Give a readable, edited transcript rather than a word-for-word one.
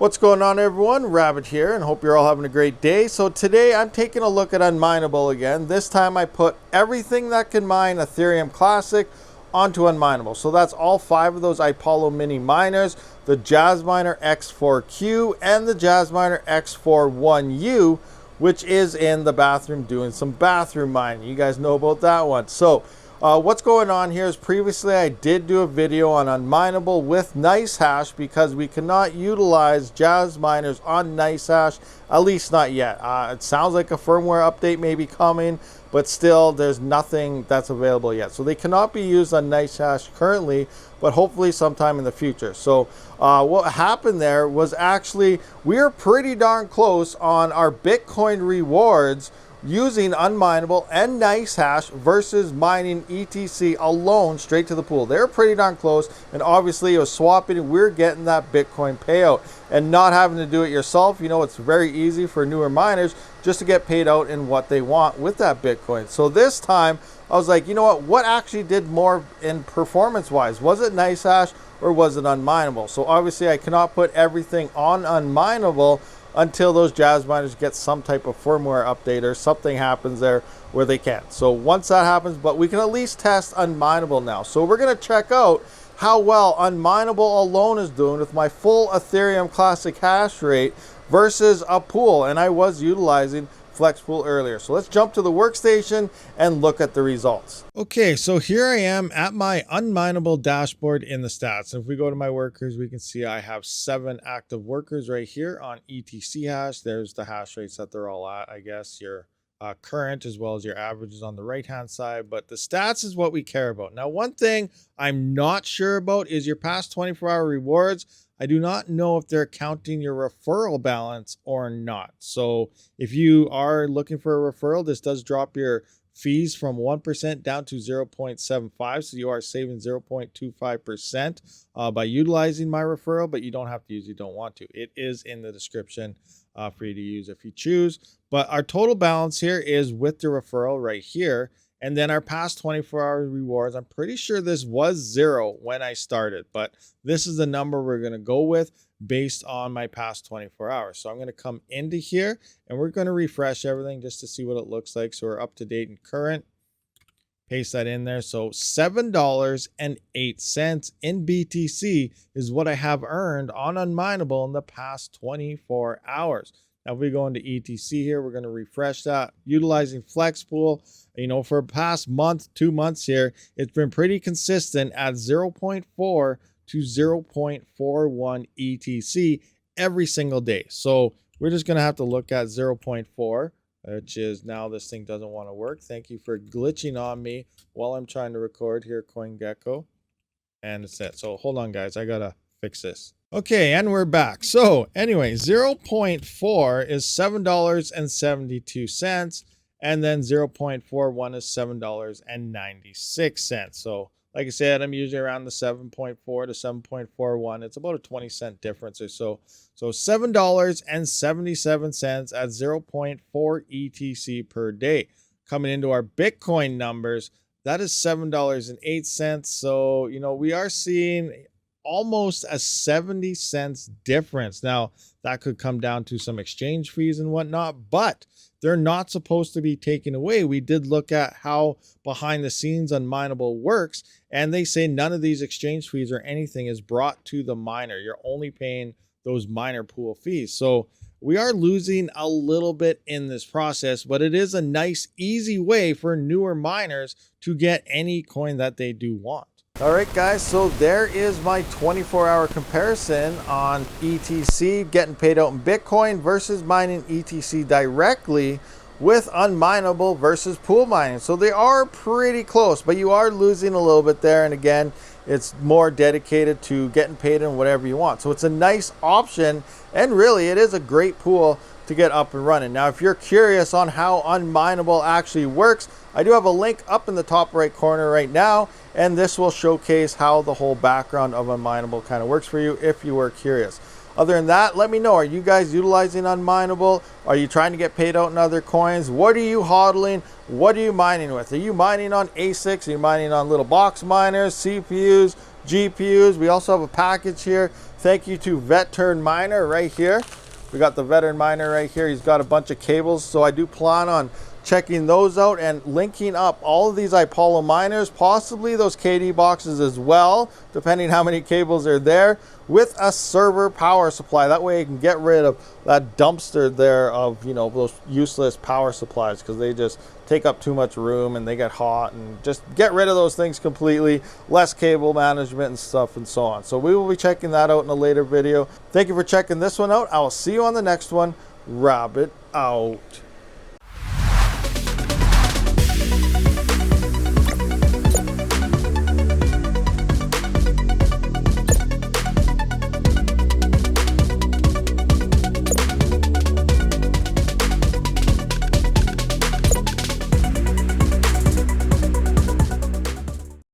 What's going on, everyone? Rabid here, and hope you're all having a great day. So today I'm taking a look at Unmineable again. This time I put everything that can mine Ethereum Classic onto Unmineable. So that's all 5 of those Ipollo mini miners, the Jasminer X4Q and the Jasminer X41U, which is in the bathroom doing some bathroom mining. You guys know about that one. So what's going on here is previously I did do a video on Unmineable with NiceHash because we cannot utilize Jasminers on NiceHash, at least not yet. It sounds like a firmware update may be coming, but still there's nothing that's available yet. So they cannot be used on NiceHash currently, but hopefully sometime in the future. So what happened there was actually we are pretty darn close on our Bitcoin rewards using Unmineable and NiceHash versus mining ETC alone straight to the pool. They're pretty darn close, and obviously it was swapping and we're getting that Bitcoin payout and not having to do it yourself. You know, it's very easy for newer miners just to get paid out in what they want with that Bitcoin. So this time I was like, you know what actually did more in performance wise? Was it NiceHash or was it Unmineable? So obviously I cannot put everything on Unmineable until those Jasminers get some type of firmware update or something happens there where they can. So once that happens, but we can at least test Unmineable now. So we're gonna check out how well Unmineable alone is doing with my full Ethereum Classic hash rate versus a pool. And I was utilizing FLUX pool earlier. So let's jump to the workstation and look at the results. Okay, so here I am at my Unmineable dashboard in the stats. And if we go to my workers, we can see I have 7 active workers right here on ETC hash. There's the hash rates that they're all at, I guess, your current as well as your averages on the right hand side. But the stats is what we care about. Now, one thing I'm not sure about is your past 24-hour rewards. I do not know if they're counting your referral balance or not. So if you are looking for a referral, this does drop your fees from 1% down to 0.75. So you are saving 0.25% by utilizing my referral, but you don't have to use it, you don't want to. It is in the description for you to use if you choose. But our total balance here is with the referral right here. And then our past 24-hour rewards, I'm pretty sure this was 0 when I started, but this is the number we're going to go with based on my past 24 hours. So I'm going to come into here and we're going to refresh everything just to see what it looks like. So we're up to date and current. Paste that in there. So $7.08 in BTC is what I have earned on Unmineable in the past 24 hours. Now, if we go into ETC here, we're going to refresh that utilizing FLUX pool. You know, for the past month, 2 months here, it's been pretty consistent at 0.4 to 0.41 ETC every single day. So we're just going to have to look at 0.4, which is now this thing doesn't want to work. Thank you for glitching on me while I'm trying to record here, CoinGecko. And it's it. So hold on, guys. I got to fix this. Okay, and we're back. So anyway, 0.4 is $7.72, and then 0.41 is $7.96. So like I said, I'm usually around the 7.4 to 7.41. It's about a 20-cent difference or so. So $7.77 at 0.4 ETC per day. Coming into our Bitcoin numbers, that is $7.08. So, you know, we are seeing almost a 70 cents difference. Now, that could come down to some exchange fees and whatnot, but they're not supposed to be taken away. We did look at how behind the scenes Unmineable works, and they say none of these exchange fees or anything is brought to the miner. You're only paying those miner pool fees. So we are losing a little bit in this process, but it is a nice, easy way for newer miners to get any coin that they do want. All right, guys, so there is my 24-hour comparison on ETC, getting paid out in Bitcoin versus mining ETC directly with Unmineable versus pool mining. So they are pretty close, but you are losing a little bit there. And again, it's more dedicated to getting paid in whatever you want. So it's a nice option, and really it is a great pool to get up and running. Now, if you're curious on how Unmineable actually works, I do have a link up in the top right corner right now, and this will showcase how the whole background of Unmineable kind of works for you if you were curious. Other than that, let me know, are you guys utilizing Unmineable? Are you trying to get paid out in other coins? What are you hodling? What are you mining with? Are you mining on ASICs? Are you mining on little box miners, CPUs, GPUs? We also have a package here. Thank you to Veteran Miner right here. We got the Veteran Miner right here. He's got a bunch of cables, so I do plan on checking those out and linking up all of these Ipollo miners, possibly those KD boxes as well, depending how many cables are there, with a server power supply. That way you can get rid of that dumpster there of, you know, those useless power supplies, because they just take up too much room and they get hot, and just get rid of those things completely. Less cable management and stuff and so on. So we will be checking that out in a later video. Thank you for checking this one out. I will see you on the next one. Rabid out.